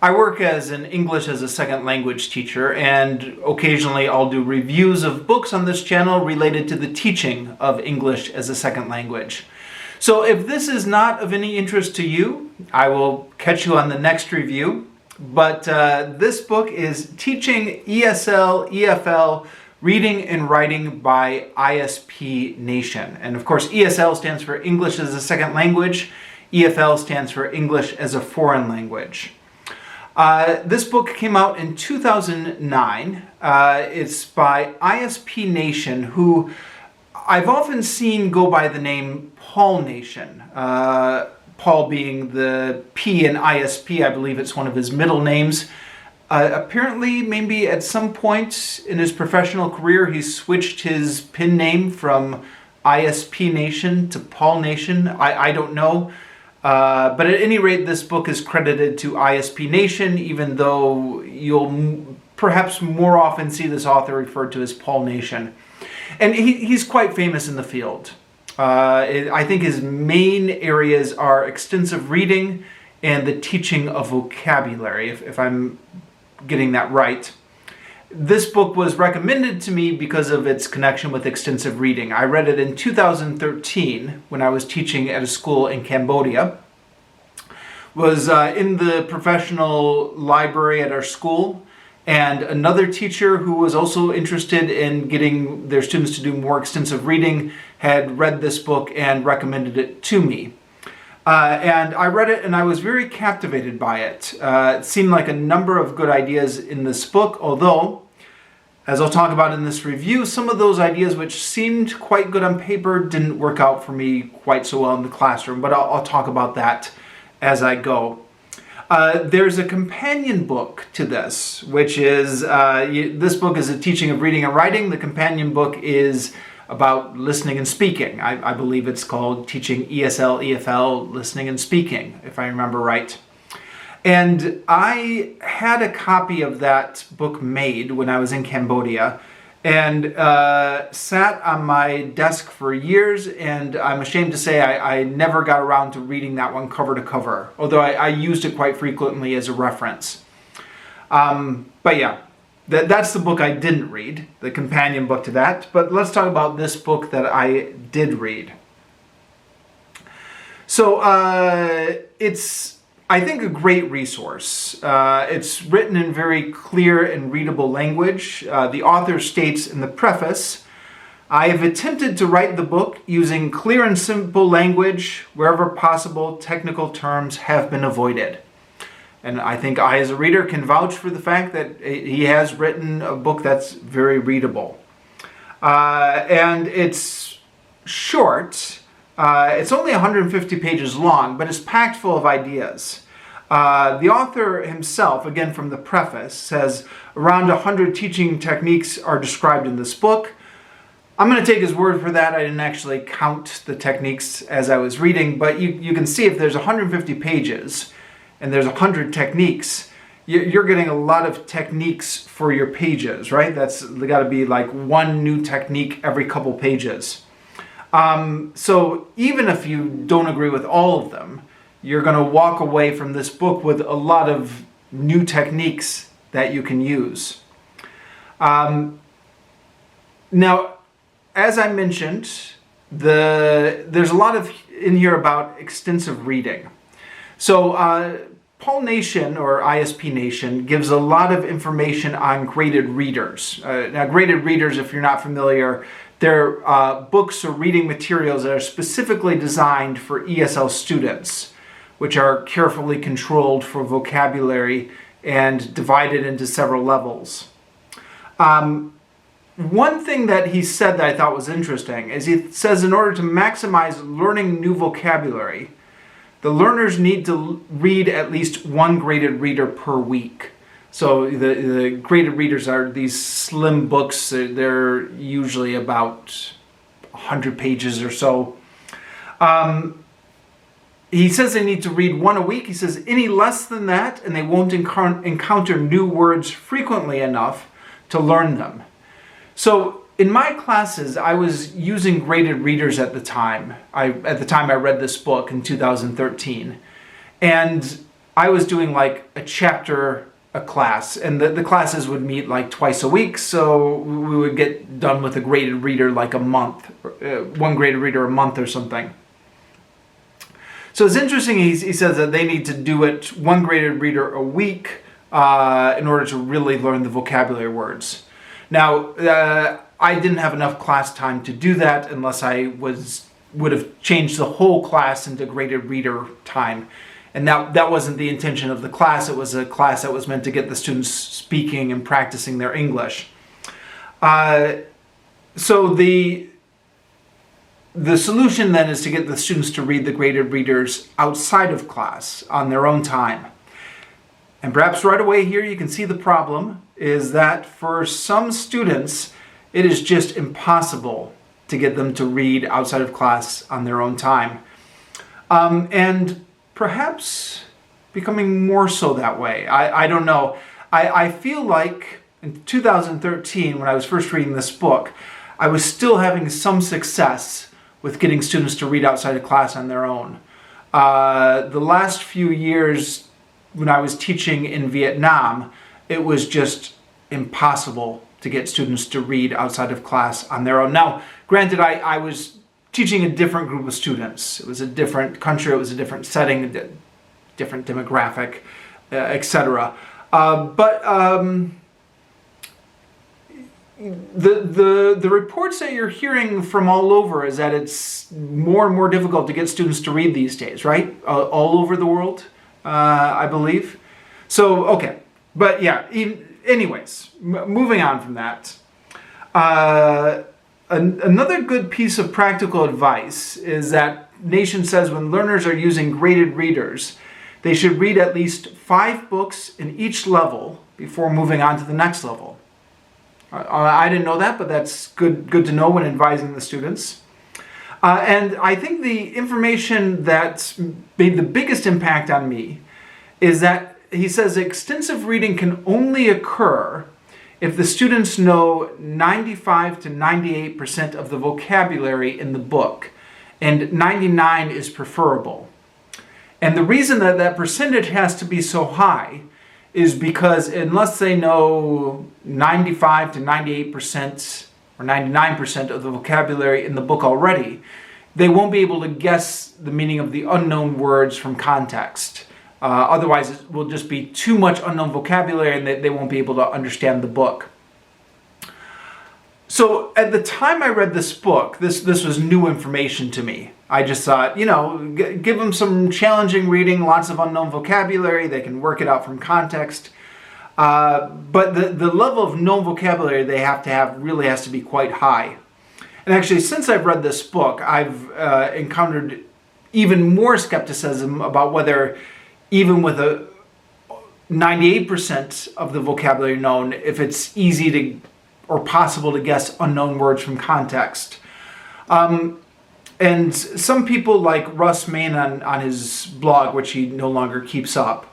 I work as an English as a second language teacher, and occasionally I'll do reviews of books on this channel related to the teaching of English as a second language. So if this is not of any interest to you, I will catch you on the next review. But this book is Teaching ESL, EFL, Reading and Writing by I.S.P. Nation. And of course, ESL stands for English as a Second Language. EFL stands for English as a Foreign Language. This book came out in 2009. It's by I.S.P. Nation, who I've often seen go by the name Paul Nation. Paul being the P in I.S.P., I believe it's one of his middle names. Apparently, maybe at some point in his professional career, he switched his pen name from I.S.P. Nation to Paul Nation. I don't know. But at any rate, this book is credited to I.S.P. Nation, even though you'll perhaps more often see this author referred to as Paul Nation. And he's quite famous in the field. I think his main areas are extensive reading and the teaching of vocabulary, if I'm getting that right. This book was recommended to me because of its connection with extensive reading. I read it in 2013 when I was teaching at a school in Cambodia. Was in the professional library at our school, and another teacher who was also interested in getting their students to do more extensive reading had read this book and recommended it to me. And I read it and I was very captivated by it. It seemed like a number of good ideas in this book, although, as I'll talk about in this review, some of those ideas which seemed quite good on paper didn't work out for me quite so well in the classroom, but I'll talk about that as I go. There's a companion book to this, which is, this book is a teaching of reading and writing. The companion book is about listening and speaking. I believe it's called Teaching ESL, EFL, Listening and Speaking, if I remember right. And I had a copy of that book made when I was in Cambodia and sat on my desk for years, and I'm ashamed to say I never got around to reading that one cover to cover, although I used it quite frequently as a reference. But yeah. That's the book I didn't read, the companion book to that. But let's talk about this book that I did read. So it's, I think, a great resource. It's written in very clear and readable language. The author states in the preface, "I have attempted to write the book using clear and simple language. Wherever possible, technical terms have been avoided." And I think I, as a reader, can vouch for the fact that he has written a book that's very readable. And it's short. It's only 150 pages long, but it's packed full of ideas. The author himself, again from the preface, says around 100 teaching techniques are described in this book. I'm going to take his word for that. I didn't actually count the techniques as I was reading, but you can see if there's 150 pages, and there's 100 techniques, you're getting a lot of techniques for your pages, right? That's got to be like one new technique every couple pages. So even if you don't agree with all of them, you're going to walk away from this book with a lot of new techniques that you can use. Now, as I mentioned, there's a lot in here about extensive reading. So Paul Nation, or I.S.P. Nation, gives a lot of information on graded readers. Now, graded readers, if you're not familiar, they're books or reading materials that are specifically designed for ESL students, which are carefully controlled for vocabulary and divided into several levels. One thing that he said that I thought was interesting is he says in order to maximize learning new vocabulary, the learners need to read at least one graded reader per week. So the graded readers are these slim books. They're usually about 100 pages or so. He says they need to read one a week. He says any less than that, and they won't encounter new words frequently enough to learn them. So in my classes, I was using graded readers at the time. I read this book in 2013. And I was doing like a chapter a class, and the classes would meet like twice a week, so we would get done with a graded reader like a month, one graded reader a month or something. So it's interesting, he says that they need to do it one graded reader a week in order to really learn the vocabulary words. Now, I didn't have enough class time to do that unless I would have changed the whole class into graded reader time. And that wasn't the intention of the class. It was a class that was meant to get the students speaking and practicing their English. So the solution then is to get the students to read the graded readers outside of class on their own time. And perhaps right away here you can see the problem is that for some students it is just impossible to get them to read outside of class on their own time. And perhaps becoming more so that way. I don't know. I feel like in 2013, when I was first reading this book, I was still having some success with getting students to read outside of class on their own. The last few years when I was teaching in Vietnam, it was just impossible to get students to read outside of class on their own. Now, granted, I was teaching a different group of students. It was a different country, it was a different setting, a different demographic, etc. But the reports that you're hearing from all over is that it's more and more difficult to get students to read these days, right? All over the world, I believe. So, okay. But yeah, anyways, moving on from that. Another good piece of practical advice is that Nation says when learners are using graded readers, they should read at least 5 books in each level before moving on to the next level. I didn't know that, but that's good to know when advising the students. And I think the information that made the biggest impact on me is that he says extensive reading can only occur if the students know 95 to 98% of the vocabulary in the book, and 99 is preferable. And the reason that that percentage has to be so high is because unless they know 95 to 98% or 99% of the vocabulary in the book already, they won't be able to guess the meaning of the unknown words from context. Otherwise, it will just be too much unknown vocabulary and they won't be able to understand the book. So at the time I read this book, this was new information to me. I just thought, give them some challenging reading, lots of unknown vocabulary, they can work it out from context. But the level of known vocabulary they have to have really has to be quite high. And actually, since I've read this book, I've encountered even more skepticism about whether even with a 98% of the vocabulary known, if it's easy to or possible to guess unknown words from context. And some people like Russ Main on his blog, which he no longer keeps up,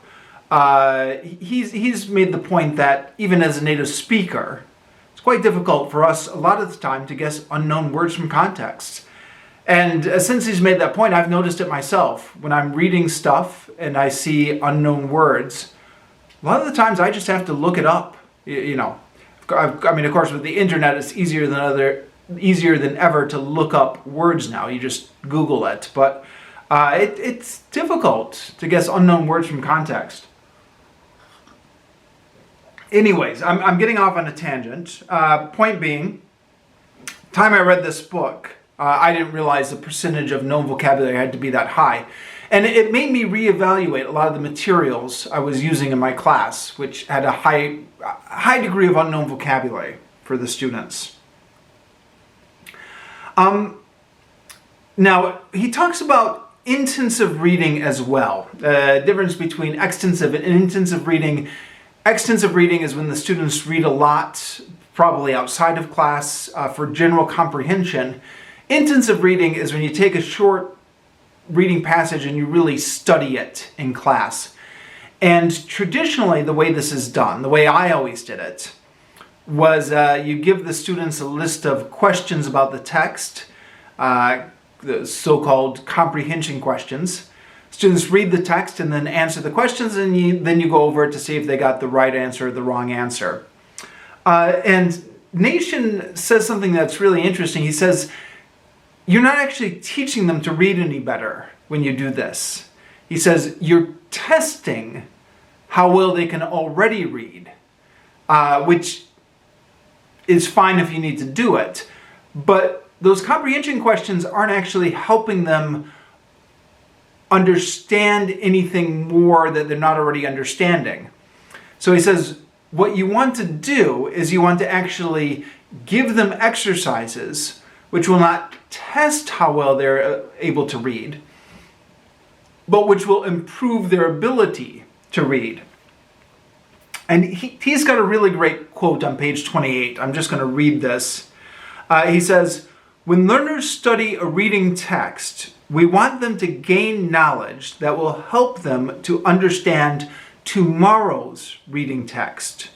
he's made the point that even as a native speaker, it's quite difficult for us a lot of the time to guess unknown words from context. And since he's made that point, I've noticed it myself. When I'm reading stuff and I see unknown words, a lot of the times I just have to look it up. I mean, of course, with the internet, it's easier than ever to look up words now. You just Google it. But it's difficult to guess unknown words from context. Anyways, I'm getting off on a tangent. Point being, time I read this book, I didn't realize the percentage of known vocabulary had to be that high. And it made me reevaluate a lot of the materials I was using in my class, which had a high degree of unknown vocabulary for the students. Now, he talks about intensive reading as well. The difference between extensive and intensive reading. Extensive reading is when the students read a lot, probably outside of class, for general comprehension. Intensive reading is when you take a short reading passage and you really study it in class. And traditionally, the way this is done, the way I always did it, was you give the students a list of questions about the text, the so-called comprehension questions. Students read the text and then answer the questions, and then you go over it to see if they got the right answer or the wrong answer. And Nation says something that's really interesting. He says, you're not actually teaching them to read any better when you do this. He says, you're testing how well they can already read, which is fine if you need to do it. But those comprehension questions aren't actually helping them understand anything more that they're not already understanding. So he says, what you want to do is you want to actually give them exercises which will not test how well they're able to read, but which will improve their ability to read. And he's got a really great quote on page 28. I'm just going to read this. He says, when learners study a reading text, we want them to gain knowledge that will help them to understand tomorrow's reading text.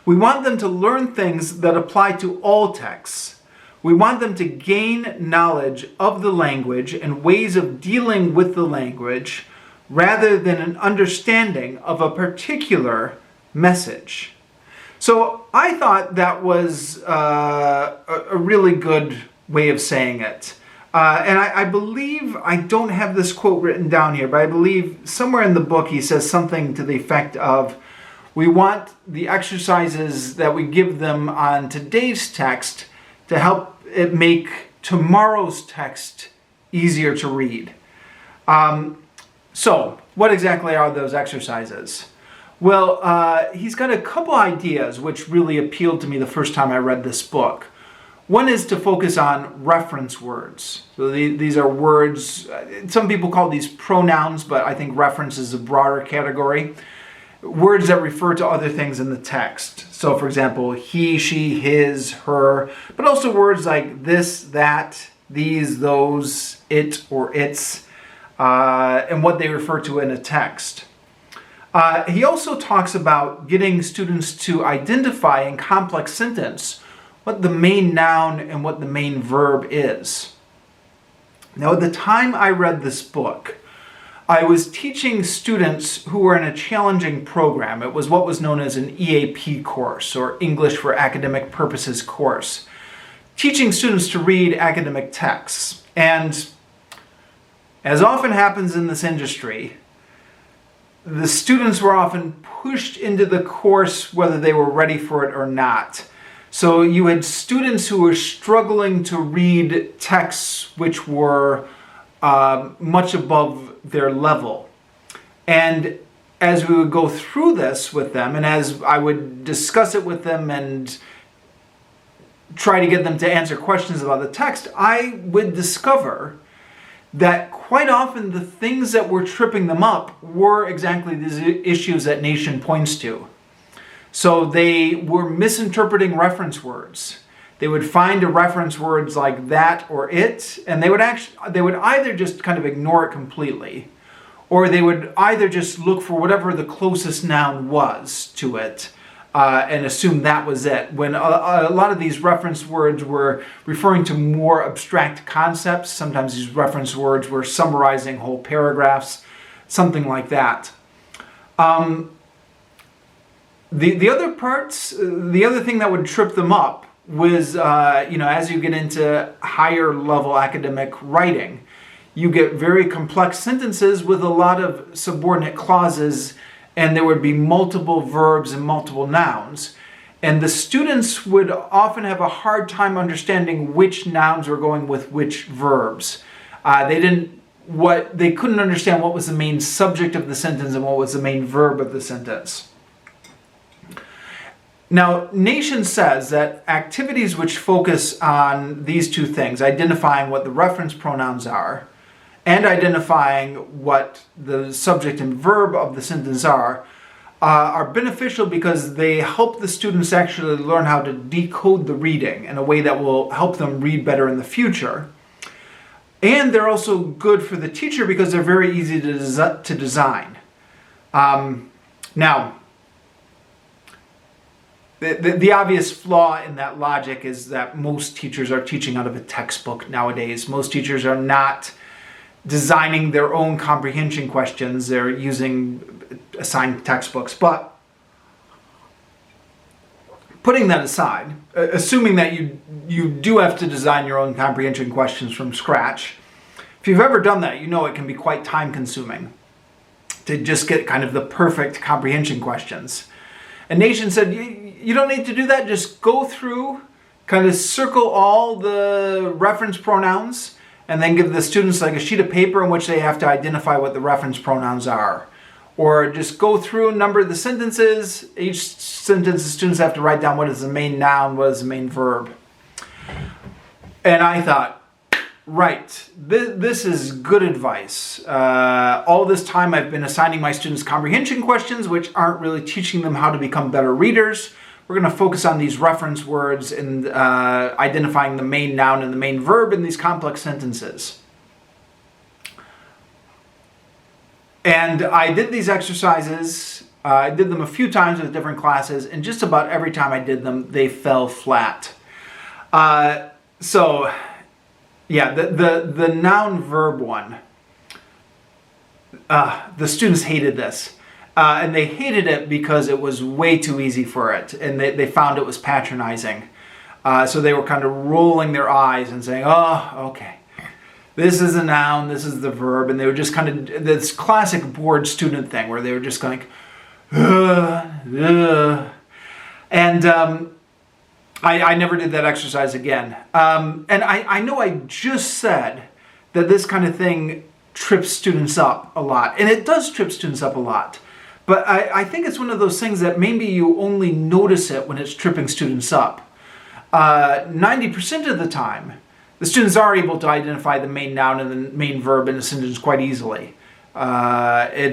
We want them to learn things that apply to all texts. We want them to gain knowledge of the language and ways of dealing with the language rather than an understanding of a particular message. So I thought that was a really good way of saying it. And I believe, I don't have this quote written down here, but I believe somewhere in the book he says something to the effect of, we want the exercises that we give them on today's text to help it make tomorrow's text easier to read. So what exactly are those exercises? Well, he's got a couple ideas which really appealed to me the first time I read this book. One is to focus on reference words. So these are words, some people call these pronouns, but I think reference is a broader category. Words that refer to other things in the text. So for example, he, she, his, her, but also words like this, that, these, those, it, or its, and what they refer to in a text. He also talks about getting students to identify in complex sentence what the main noun and what the main verb is. Now, at the time I read this book, I was teaching students who were in a challenging program. It was what was known as an EAP course, or English for Academic Purposes course, teaching students to read academic texts. And as often happens in this industry, the students were often pushed into the course whether they were ready for it or not. So you had students who were struggling to read texts which were much above their level. And as we would go through this with them, and as I would discuss it with them and try to get them to answer questions about the text, I would discover that quite often the things that were tripping them up were exactly these issues that Nation points to. So they were misinterpreting reference words. They would find a reference words like that or it, and they would either just kind of ignore it completely, or they would either just look for whatever the closest noun was to it and assume that was it, when a lot of these reference words were referring to more abstract concepts. Sometimes these reference words were summarizing whole paragraphs, something like that. The other parts, the other thing that would trip them up was, as you get into higher level academic writing, you get very complex sentences with a lot of subordinate clauses, and there would be multiple verbs and multiple nouns. And the students would often have a hard time understanding which nouns were going with which verbs. They couldn't understand what was the main subject of the sentence and what was the main verb of the sentence. Now, Nation says that activities which focus on these two things, identifying what the reference pronouns are and identifying what the subject and verb of the sentence are beneficial because they help the students actually learn how to decode the reading in a way that will help them read better in the future. And they're also good for the teacher because they're very easy to design. Now, the obvious flaw in that logic is that most teachers are teaching out of a textbook nowadays. Most teachers are not designing their own comprehension questions. They're using assigned textbooks. But putting that aside, assuming that you do have to design your own comprehension questions from scratch, if you've ever done that, you know it can be quite time consuming to just get kind of the perfect comprehension questions. And Nation said, you don't need to do that. Just go through, kind of circle all the reference pronouns, and then give the students like a sheet of paper in which they have to identify what the reference pronouns are. Or just go through and number the sentences. Each sentence, the students have to write down what is the main noun, what is the main verb. And I thought, right, this is good advice. All this time I've been assigning my students comprehension questions, which aren't really teaching them how to become better readers. We're going to focus on these reference words and identifying the main noun and the main verb in these complex sentences. And I did these exercises. I did them a few times with different classes, and just about every time I did them, they fell flat. So, yeah, the noun verb one, the students hated this. And they hated it because it was way too easy for it, and they found it was patronizing. So they were kind of rolling their eyes and saying, oh, okay, this is a noun, this is the verb, and they were just kind of, this classic bored student thing where they were just going, and I never did that exercise again. And I know I just said that this kind of thing trips students up a lot, and it does trip students up a lot. But I think it's one of those things that maybe you only notice it when it's tripping students up. 90% of the time, the students are able to identify the main noun and the main verb in a sentence quite easily. When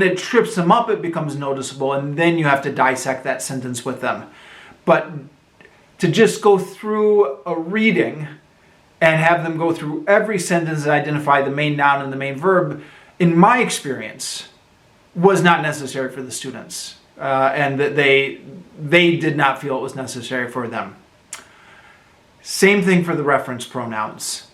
it trips them up, it becomes noticeable, and then you have to dissect that sentence with them. But to just go through a reading and have them go through every sentence and identify the main noun and the main verb, in my experience, was not necessary for the students, and that they did not feel it was necessary for them. Same thing for the reference words.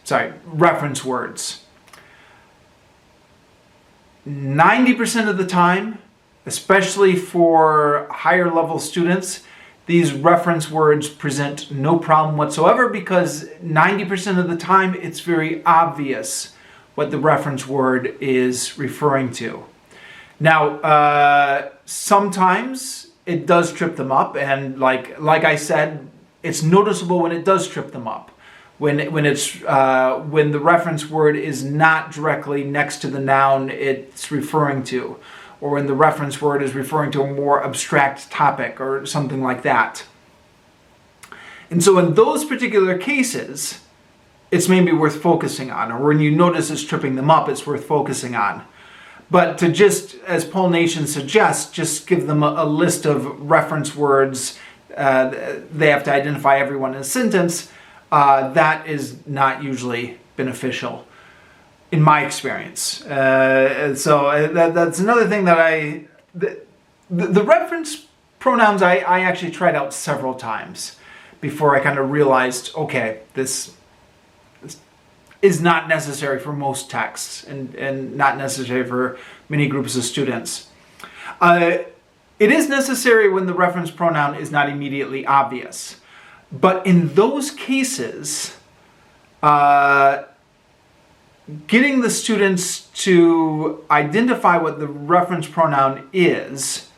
90% of the time, especially for higher level students, these reference words present no problem whatsoever, because 90% of the time it's very obvious what the reference word is referring to. Now, sometimes it does trip them up, and like I said, it's noticeable when it does trip them up. When the reference word is not directly next to the noun it's referring to, or when the reference word is referring to a more abstract topic or something like that. And so in those particular cases, it's maybe worth focusing on, or when you notice it's tripping them up, it's worth focusing on. But to just, as Paul Nation suggests, just give them a list of reference words. They have to identify everyone in a sentence. That is not usually beneficial, in my experience. So that's another thing that the reference pronouns I actually tried out several times before I kind of realized, okay, this is not necessary for most texts and not necessary for many groups of students. It is necessary when the reference pronoun is not immediately obvious. But in those cases, getting the students to identify what the reference pronoun is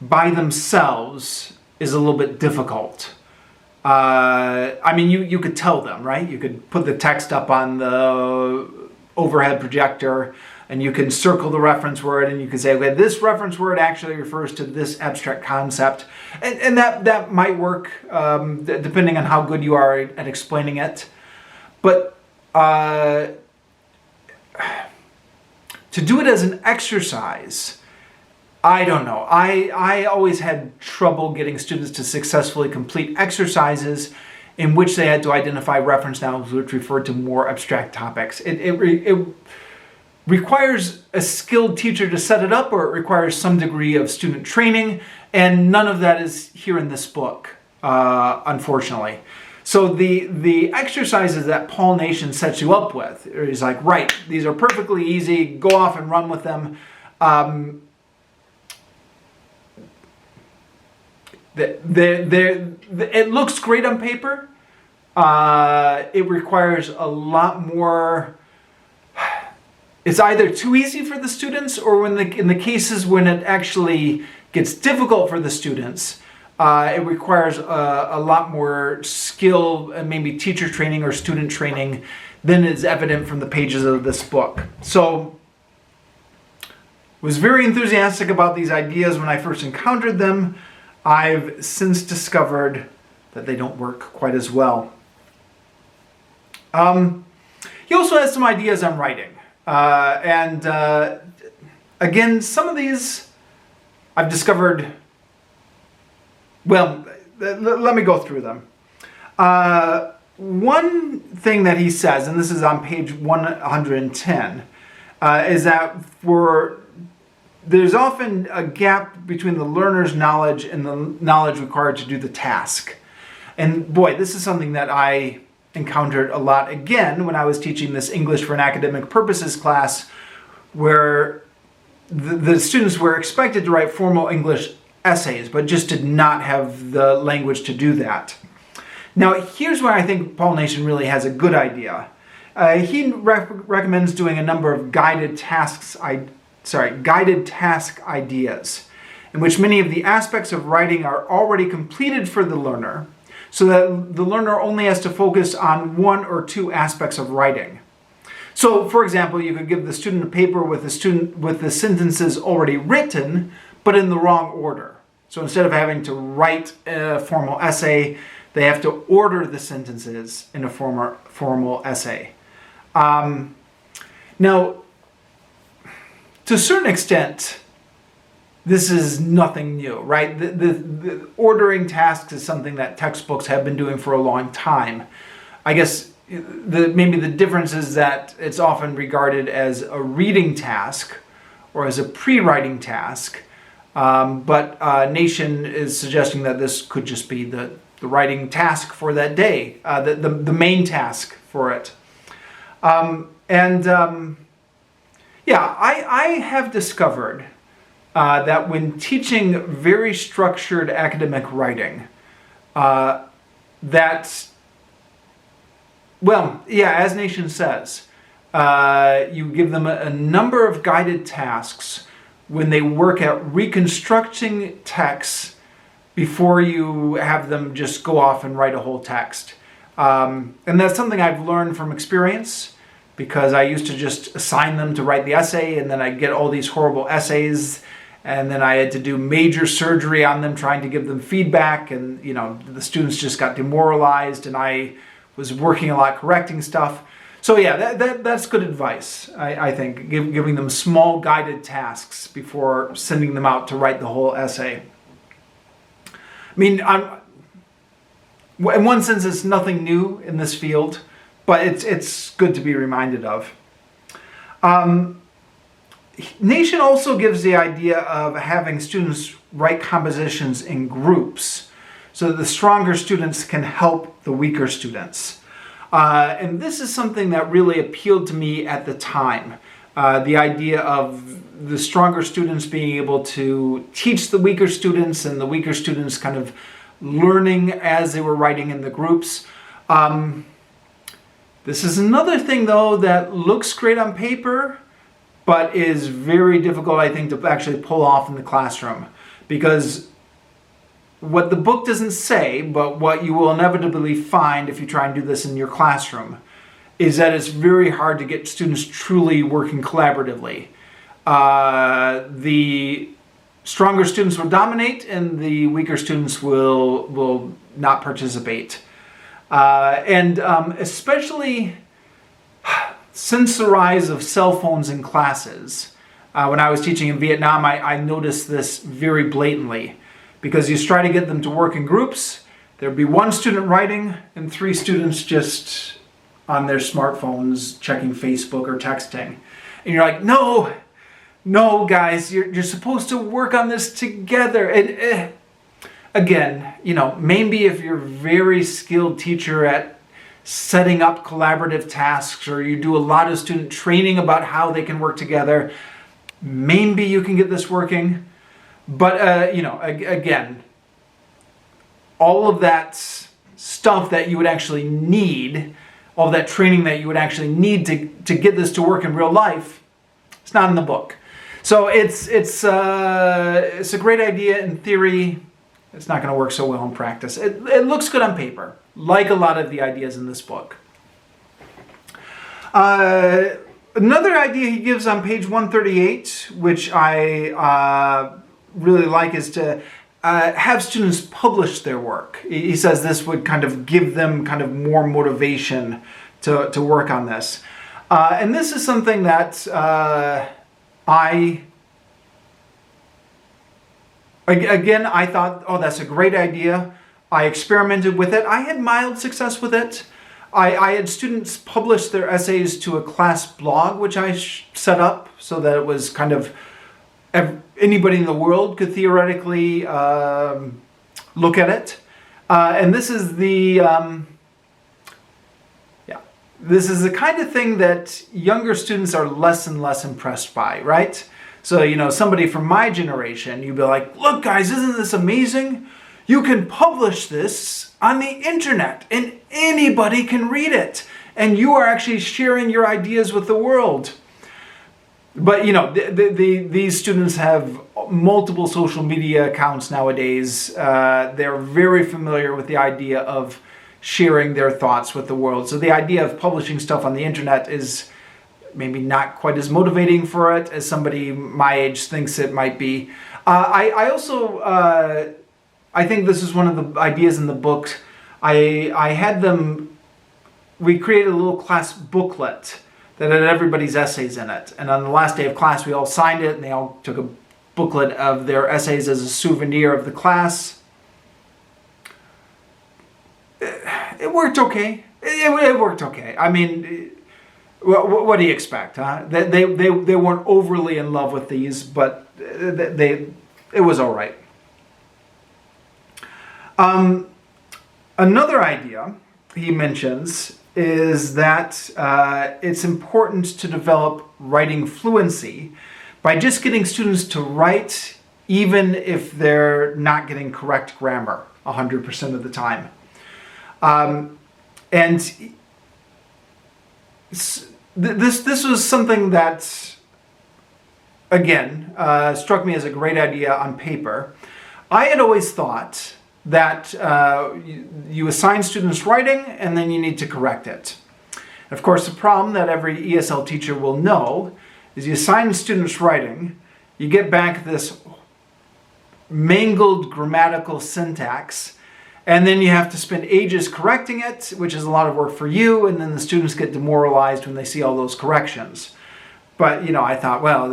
by themselves is a little bit difficult. I mean, you could tell them, right? You could put the text up on the overhead projector, and you can circle the reference word, and you can say, okay, this reference word actually refers to this abstract concept. And that might work, depending on how good you are at explaining it. But to do it as an exercise, I don't know. I always had trouble getting students to successfully complete exercises in which they had to identify reference nouns which refer to more abstract topics. It requires a skilled teacher to set it up, or it requires some degree of student training, and none of that is here in this book, unfortunately. So the exercises that Paul Nation sets you up with, he's like, right, these are perfectly easy, go off and run with them. It looks great on paper. It requires a lot more. It's either too easy for the students, or in the cases when it actually gets difficult for the students, it requires a lot more skill and maybe teacher training or student training than is evident from the pages of this book. So, was very enthusiastic about these ideas when I first encountered them. I've since discovered that they don't work quite as well. He also has some ideas on writing. Again, some of these I've discovered, well, let me go through them. One thing that he says, and this is on page 110, is that there's often a gap between the learner's knowledge and the knowledge required to do the task. And boy, this is something that I encountered a lot again when I was teaching this English for an Academic Purposes class, where the students were expected to write formal English essays, but just did not have the language to do that. Now, here's where I think Paul Nation really has a good idea. He recommends doing a number of guided task ideas, in which many of the aspects of writing are already completed for the learner, so that the learner only has to focus on one or two aspects of writing. So, for example, you could give the student a paper with the sentences already written, but in the wrong order. So instead of having to write a formal essay, they have to order the sentences in a formal essay. Now, to a certain extent, this is nothing new, right? The ordering tasks is something that textbooks have been doing for a long time. I guess maybe the difference is that it's often regarded as a reading task or as a pre-writing task. But Nation is suggesting that this could just be the writing task for that day, the main task for it. I have discovered that when teaching very structured academic writing, as Nation says, you give them a number of guided tasks when they work at reconstructing texts before you have them just go off and write a whole text. And that's something I've learned from experience, because I used to just assign them to write the essay, and then I'd get all these horrible essays, and then I had to do major surgery on them trying to give them feedback, and the students just got demoralized, and I was working a lot correcting stuff. So yeah, that's good advice, I think, giving them small guided tasks before sending them out to write the whole essay. I mean, in one sense, it's nothing new in this field, but it's good to be reminded of. Nation also gives the idea of having students write compositions in groups so that the stronger students can help the weaker students. And this is something that really appealed to me at the time. The idea of the stronger students being able to teach the weaker students, and the weaker students kind of learning as they were writing in the groups. This is another thing, though, that looks great on paper, but is very difficult, I think, to actually pull off in the classroom. Because what the book doesn't say, but what you will inevitably find if you try and do this in your classroom, is that it's very hard to get students truly working collaboratively. The stronger students will dominate, and the weaker students will not participate. Especially since the rise of cell phones in classes, when I was teaching in Vietnam, I noticed this very blatantly. Because you try to get them to work in groups, there'd be one student writing and three students just on their smartphones checking Facebook or texting. And you're like, no guys, you're supposed to work on this together. And again, maybe if you're a very skilled teacher at setting up collaborative tasks, or you do a lot of student training about how they can work together, maybe you can get this working. But, again, all of that stuff that you would actually need, all that training that you would actually need to get this to work in real life, it's not in the book. So it's a great idea in theory. It's not going to work so well in practice. It looks good on paper, like a lot of the ideas in this book. Another idea he gives on page 138, which I really like, is to have students publish their work. He says this would kind of give them kind of more motivation to work on this. And this is something that I thought, oh, that's a great idea. I experimented with it. I had mild success with it. I had students publish their essays to a class blog, which I set up so that it was kind of anybody in the world could theoretically look at it. And this is this is the kind of thing that younger students are less and less impressed by, right? So, somebody from my generation, you'd be like, look guys, isn't this amazing? You can publish this on the internet and anybody can read it. And you are actually sharing your ideas with the world. But, these students have multiple social media accounts nowadays. They're very familiar with the idea of sharing their thoughts with the world. So the idea of publishing stuff on the internet is maybe not quite as motivating for it as somebody my age thinks it might be. I also, I think this is one of the ideas in the book. I had them, we created a little class booklet that had everybody's essays in it. And on the last day of class, we all signed it and they all took a booklet of their essays as a souvenir of the class. It worked okay. It worked okay. I mean, what do you expect, huh? They weren't overly in love with these, but it was all right. Another idea he mentions is that it's important to develop writing fluency by just getting students to write even if they're not getting correct grammar 100% of the time. And this was something that, again, struck me as a great idea on paper. I had always thought that you assign students writing and then you need to correct it. Of course, the problem that every ESL teacher will know is you assign students writing, you get back this mangled grammatical syntax, and then you have to spend ages correcting it, which is a lot of work for you, and then the students get demoralized when they see all those corrections. But, I thought, well,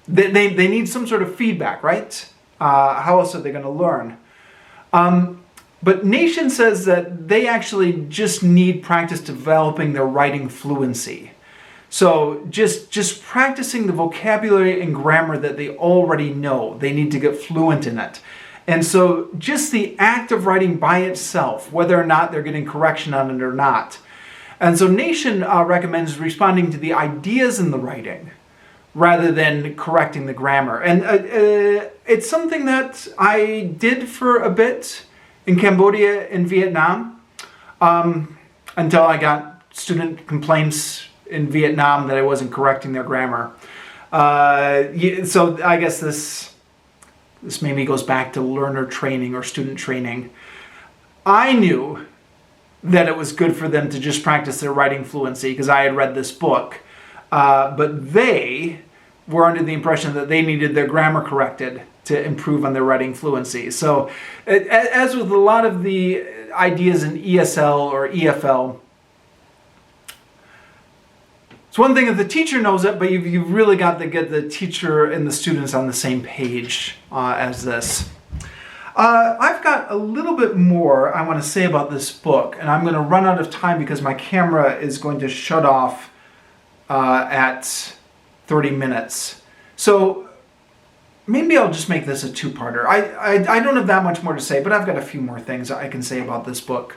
they need some sort of feedback, right? How else are they going to learn? But Nation says that they actually just need practice developing their writing fluency. So just practicing the vocabulary and grammar that they already know. They need to get fluent in it. And so just the act of writing by itself, whether or not they're getting correction on it or not. And so Nation recommends responding to the ideas in the writing rather than correcting the grammar. And it's something that I did for a bit in Cambodia and Vietnam until I got student complaints in Vietnam that I wasn't correcting their grammar. So I guess this maybe goes back to learner training or student training. I knew that it was good for them to just practice their writing fluency because I had read this book. But they were under the impression that they needed their grammar corrected to improve on their writing fluency. So as with a lot of the ideas in ESL or EFL, it's one thing if the teacher knows it, but you've really got to get the teacher and the students on the same page as this. I've got a little bit more I want to say about this book, and I'm going to run out of time because my camera is going to shut off at 30 minutes. So maybe I'll just make this a two-parter. I don't have that much more to say, but I've got a few more things I can say about this book.